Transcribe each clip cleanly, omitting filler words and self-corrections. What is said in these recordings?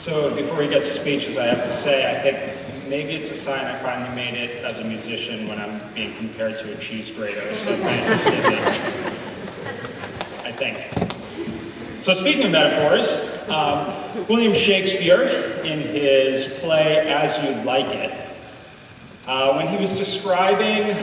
So before we get to speeches, I have to say, I think maybe it's a sign I finally made it as a musician when I'm being compared to a cheese grater or something. I think. So speaking of metaphors, William Shakespeare, in his play As You Like It, when he was describing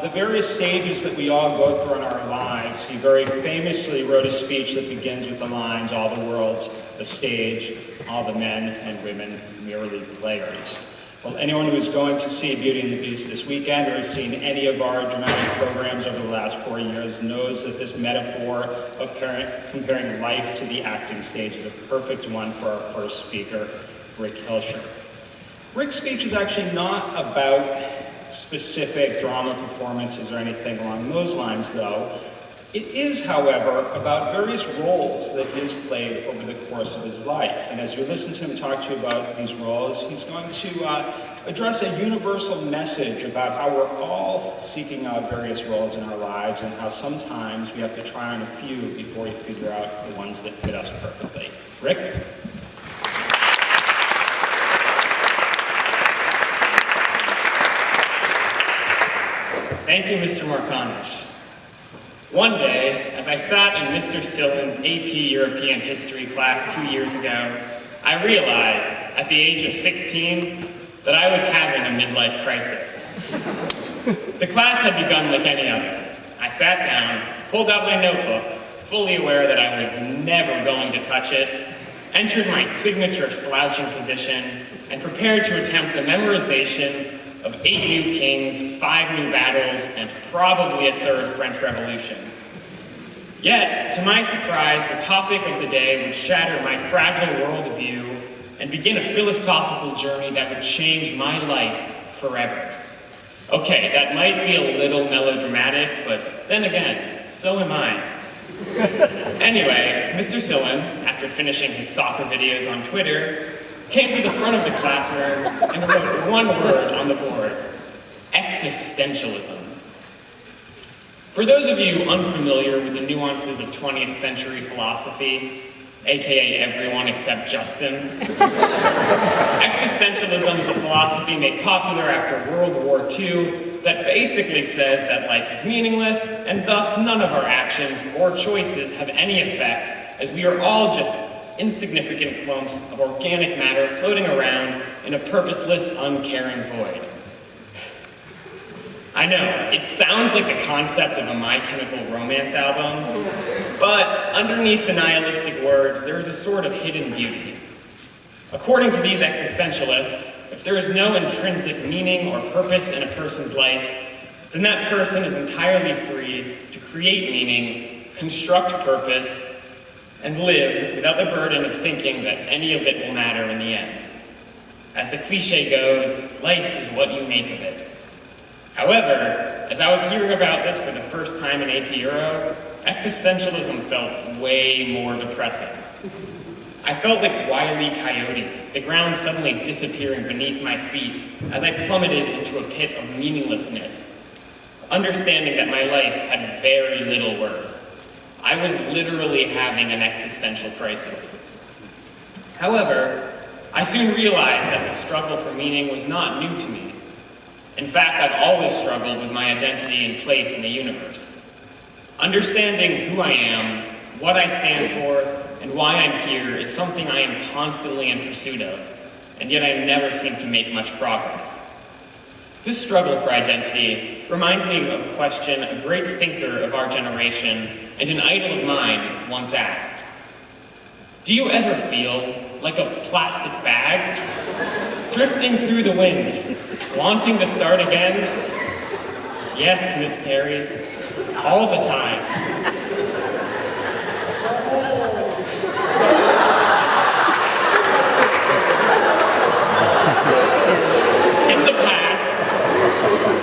the various stages that we all go through in our lives, he very famously wrote a speech that begins with the lines, "All the world's a stage, all the men and women merely players." Well, anyone who is going to see Beauty and the Beast this weekend or has seen any of our dramatic programs over the last 4 years knows that this metaphor of comparing life to the acting stage is a perfect one for our first speaker, Rick Hilscher. Rick's speech is actually not about specific drama performances or anything along those lines, though. It is, however, about various roles that he's played over the course of his life. And as you listen to him talk to you about these roles, he's going to address a universal message about how we're all seeking out various roles in our lives and how sometimes we have to try on a few before we figure out the ones that fit us perfectly. Rick? Thank you, Mr. Markanish. One day, as I sat in Mr. Silvan's AP European History class 2 years ago, I realized, at the age of 16, that I was having a midlife crisis. The class had begun like any other. I sat down, pulled out my notebook, fully aware that I was never going to touch it, entered my signature slouching position, and prepared to attempt the memorization of 8 new kings, 5 new battles, and probably a 3rd French Revolution. Yet, to my surprise, the topic of the day would shatter my fragile worldview and begin a philosophical journey that would change my life forever. Okay, that might be a little melodramatic, but then again, so am I. Anyway, Mr. Silvan, after finishing his soccer videos on Twitter, came to the front of the classroom and wrote one word on the board: existentialism. For those of you unfamiliar with the nuances of 20th century philosophy, aka everyone except Justin, existentialism is a philosophy made popular after World War II that basically says that life is meaningless and thus none of our actions or choices have any effect, as we are all just insignificant clumps of organic matter floating around in a purposeless, uncaring void. I know, it sounds like the concept of a My Chemical Romance album, but underneath the nihilistic words, there is a sort of hidden beauty. According to these existentialists, if there is no intrinsic meaning or purpose in a person's life, then that person is entirely free to create meaning, construct purpose, and live without the burden of thinking that any of it will matter in the end. As the cliche goes, life is what you make of it. However, as I was hearing about this for the first time in AP Euro, existentialism felt way more depressing. I felt like Wile E. Coyote, the ground suddenly disappearing beneath my feet as I plummeted into a pit of meaninglessness, understanding that my life had very little worth. I was literally having an existential crisis. However, I soon realized that the struggle for meaning was not new to me. In fact, I've always struggled with my identity and place in the universe. Understanding who I am, what I stand for, and why I'm here is something I am constantly in pursuit of, and yet I never seem to make much progress. This struggle for identity reminds me of a question a great thinker of our generation and an idol of mine once asked. Do you ever feel like a plastic bag, drifting through the wind, wanting to start again? Yes, Miss Perry, all the time. In the past,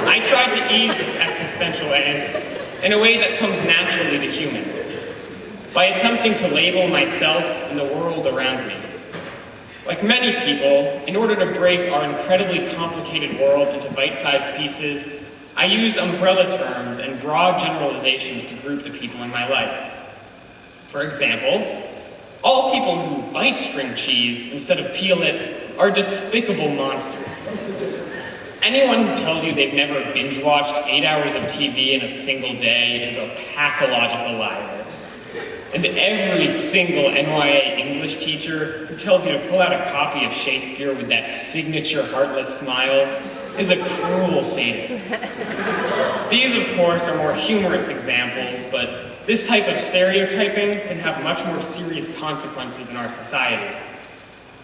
I tried to ease this existential angst in a way that comes naturally to humans, by attempting to label myself and the world around me. Like many people, in order to break our incredibly complicated world into bite-sized pieces, I used umbrella terms and broad generalizations to group the people in my life. For example, All people who bite string cheese instead of peel it are despicable monsters. Anyone who tells you they've never binge-watched 8 hours of TV in a single day is a pathological liar. And every single NYA English teacher who tells you to pull out a copy of Shakespeare with that signature heartless smile is a cruel sadist. These, of course, are more humorous examples, but this type of stereotyping can have much more serious consequences in our society.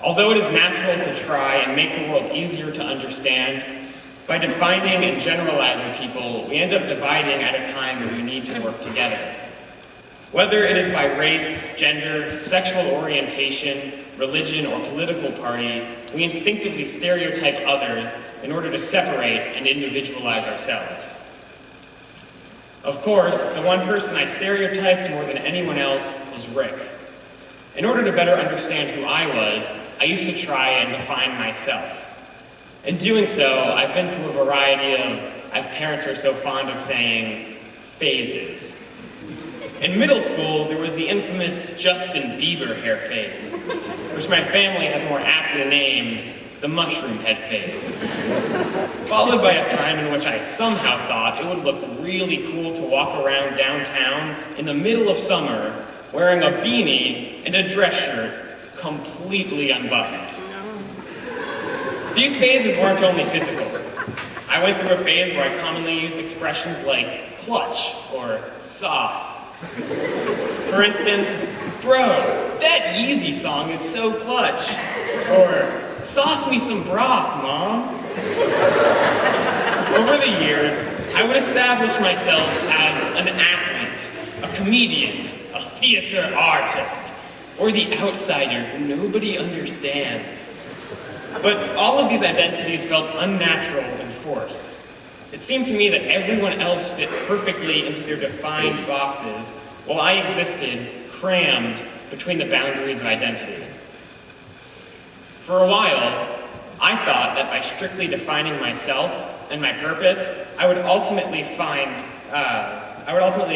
Although it is natural to try and make the world easier to understand, by defining and generalizing people, we end up dividing at a time when we need to work together. Whether it is by race, gender, sexual orientation, religion, or political party, we instinctively stereotype others in order to separate and individualize ourselves. Of course, the one person I stereotyped more than anyone else was Rick. In order to better understand who I was, I used to try and define myself. In doing so, I've been through a variety of, as parents are so fond of saying, phases. In middle school, there was the infamous Justin Bieber hair phase, which my family has more aptly named the mushroom head phase. Followed by a time in which I somehow thought it would look really cool to walk around downtown in the middle of summer wearing a beanie and a dress shirt completely unbuttoned. These phases weren't only physical. I went through a phase where I commonly used expressions like clutch or sauce. For instance, bro, that Yeezy song is so clutch. Or, sauce me some Brock, Mom. Over the years, I would establish myself as an athlete, a comedian, a theater artist, or the outsider who nobody understands. But all of these identities felt unnatural and forced. It seemed to me that everyone else fit perfectly into their defined boxes, while I existed crammed between the boundaries of identity. For a while, I thought that by strictly defining myself and my purpose, I would ultimately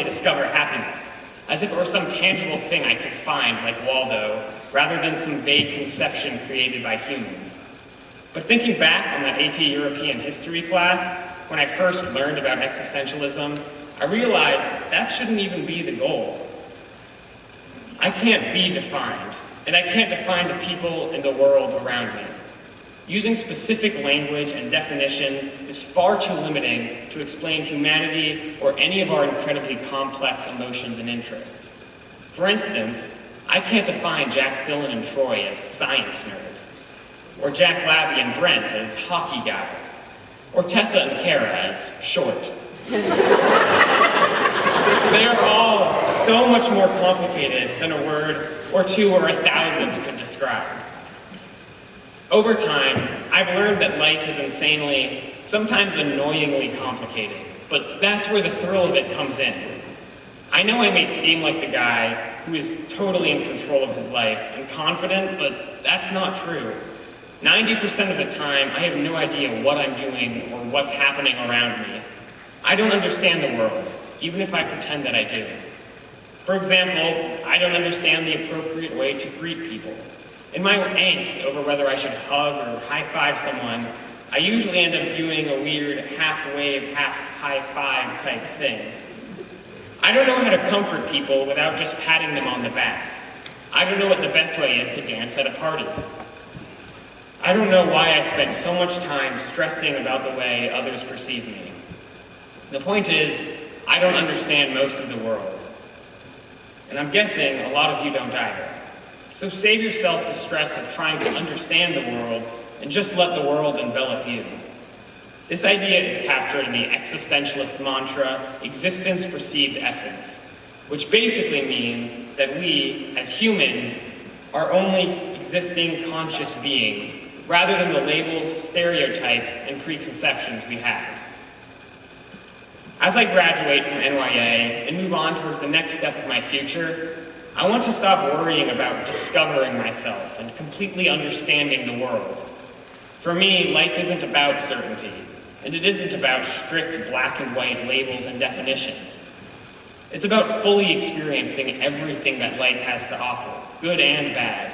discover happiness, as if it were some tangible thing I could find, like Waldo, rather than some vague conception created by humans. But thinking back on that AP European history class, when I first learned about existentialism, I realized that shouldn't even be the goal. I can't be defined, and I can't define the people in the world around me. Using specific language and definitions is far too limiting to explain humanity or any of our incredibly complex emotions and interests. For instance, I can't define Jack Sillen and Troy as science nerds, or Jack Labby and Brent as hockey guys, or Tessa and Kara as short. They are all so much more complicated than a word or two or 1,000 could describe. Over time, I've learned that life is insanely, sometimes annoyingly complicated, but that's where the thrill of it comes in. I know I may seem like the guy who is totally in control of his life and confident, but that's not true. 90% of the time, I have no idea what I'm doing or what's happening around me. I don't understand the world, even if I pretend that I do. For example, I don't understand the appropriate way to greet people. In my angst over whether I should hug or high-five someone, I usually end up doing a weird half-wave, half-high-five type thing. I don't know how to comfort people without just patting them on the back. I don't know what the best way is to dance at a party. I don't know why I spend so much time stressing about the way others perceive me. The point is, I don't understand most of the world. And I'm guessing a lot of you don't either. So save yourself the stress of trying to understand the world and just let the world envelop you. This idea is captured in the existentialist mantra, existence precedes essence, which basically means that we, as humans, are only existing conscious beings, rather than the labels, stereotypes, and preconceptions we have. As I graduate from NYA and move on towards the next step of my future, I want to stop worrying about discovering myself and completely understanding the world. For me, life isn't about certainty, and it isn't about strict black and white labels and definitions. It's about fully experiencing everything that life has to offer, good and bad.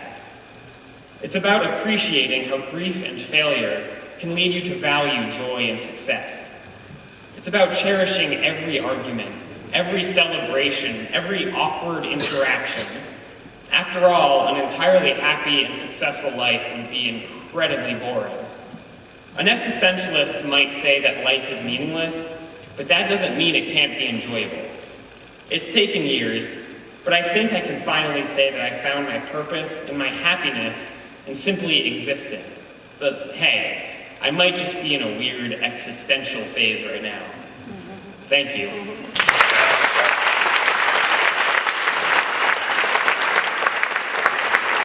It's about appreciating how grief and failure can lead you to value joy and success. It's about cherishing every argument, every celebration, every awkward interaction. After all, an entirely happy and successful life would be incredibly boring. An existentialist might say that life is meaningless, but that doesn't mean it can't be enjoyable. It's taken years, but I think I can finally say that I found my purpose and my happiness in simply existing. But hey, I might just be in a weird existential phase right now. Thank you.